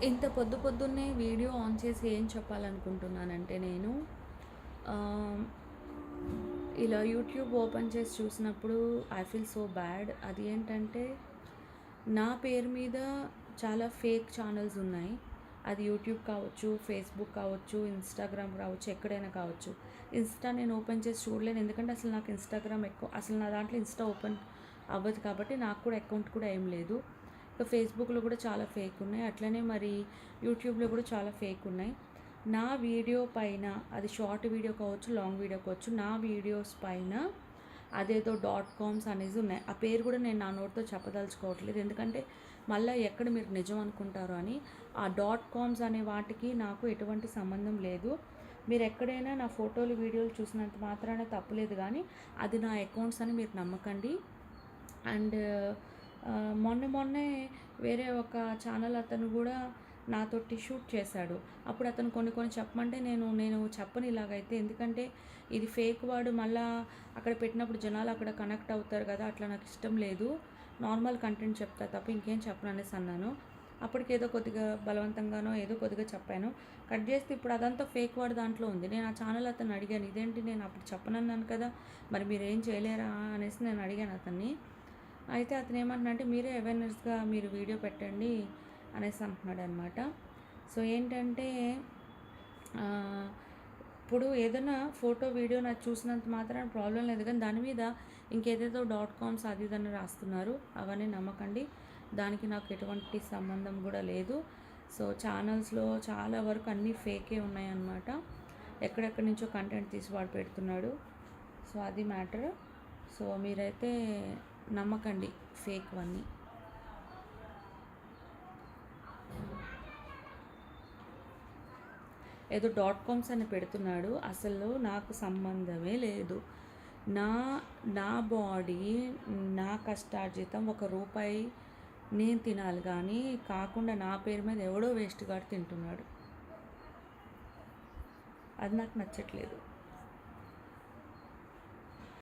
ఇంత పొద్దున్నే video on చేసి ఏం చెప్పాలనుకుంటున్నానంటే నేను ఆహ్, ఇలా యూట్యూబ్ ఓపెన్ చేసి చూసినప్పుడు ఐ ఫీల్ సో బ్యాడ్. అది ఏంటంటే నా పేరు మీద చాలా ఫేక్ ఛానెల్స్ ఉన్నాయి. అది యూట్యూబ్ కావచ్చు, ఫేస్‌బుక్ కావచ్చు, ఇన్‌స్టాగ్రామ్ కావచ్చు, ఎక్కడైనా కావచ్చు. ఇన్‌స్టా నేను ఓపెన్ చేసి చూడలేను. ఎందుకంటే అసలు నాకు ఇన్‌స్టాగ్రామ్ అసలు నా దాంట్లో ఇన్‌స్టా ఓపెన్ అవ్వదు కాబట్టి నాకు కూడా అకౌంట్ కూడా ఏం లేదు. ఇక ఫేస్‌బుక్‌లో కూడా చాలా ఫేక్ ఉన్నాయి. అట్లనే మరి యూట్యూబ్‌లో కూడా చాలా ఫేక్ ఉన్నాయి. నా వీడియో పైన అది షార్ట్ వీడియో కావచ్చు, లాంగ్ వీడియో కావచ్చు, నా వీడియోస్ పైన అదేదో డాట్ కామ్స్ అనేసి ఉన్నాయి. ఆ పేరు కూడా నేను నా నోటితో చెప్పదలుచుకోవట్లేదు. ఎందుకంటే మళ్ళీ ఎక్కడ మీరు నిజం అనుకుంటారో అని. ఆ డాట్ కామ్స్ అనే వాటికి నాకు ఎటువంటి సంబంధం లేదు. మీరు ఎక్కడైనా నా ఫోటోలు, వీడియోలు చూసినంత మాత్రాన తప్పులేదు కానీ అది నా అకౌంట్స్ అని మీరు నమ్మకండి. అండ్ మొన్నే వేరే ఒక ఛానల్ అతను కూడా నాతోటి షూట్ చేశాడు. అప్పుడు అతను కొన్ని చెప్పమంటే నేను చెప్పను ఇలాగైతే. ఎందుకంటే ఇది ఫేక్ వర్డ్ మళ్ళా అక్కడ పెట్టినప్పుడు జనాలు అక్కడ కనెక్ట్ అవుతారు కదా! అట్లా నాకు ఇష్టం లేదు. నార్మల్ కంటెంట్ చెప్తా తప్ప ఇంకేం చెప్పను అనేసి అన్నాను. అప్పటికేదో కొద్దిగా బలవంతంగానో ఏదో కొద్దిగా చెప్పాను. కట్ చేస్తే ఇప్పుడు అదంతా ఫేక్ వర్డ్ దాంట్లో ఉంది. నేను ఆ ఛానల్ అతన్ని అడిగాను. ఇదేంటి నేను అప్పుడు చెప్పనన్నాను కదా! మరి మీరేం చేయలేరా అనేసి నేను అడిగాను అతన్ని. అయితే అతను ఏమంటున్నాడంటే మీరే అవేర్‌నెస్‌గా మీరు వీడియో పెట్టండి అనేసి అంటున్నాడనమాట. సో ఏంటంటే ఆహ్, ఇప్పుడు ఏదైనా ఫోటో, వీడియో నాకు చూసినంత మాత్రాన ప్రాబ్లమ్ లేదు కానీ దాని మీద ఇంకేదేదో డాట్ కామ్స్ అది ఇదని రాస్తున్నారు. అవన్నీ నమ్మకండి. దానికి నాకు ఎటువంటి సంబంధం కూడా లేదు. సో ఛానల్స్‌లో చాలా వరకు అన్నీ ఫేకే ఉన్నాయన్నమాట. ఎక్కడెక్కడి నుంచో కంటెంట్ తీసి వాడు పెడుతున్నాడు. సో అది మ్యాటర్. సో మీరైతే నమ్మకండి ఫేక్‌వన్నీ. ఏదో డాట్ కామ్స్ అని పెడుతున్నాడు. అసలు నాకు సంబంధమే లేదు. నా నా బాడీ, నా కష్టార్జితం రూ. 1 నేను తినాలి కానీ కాకుండా నా పేరు మీద ఎవడో వేస్ట్ గాడు తింటున్నాడు. అది నాకు నచ్చట్లేదు.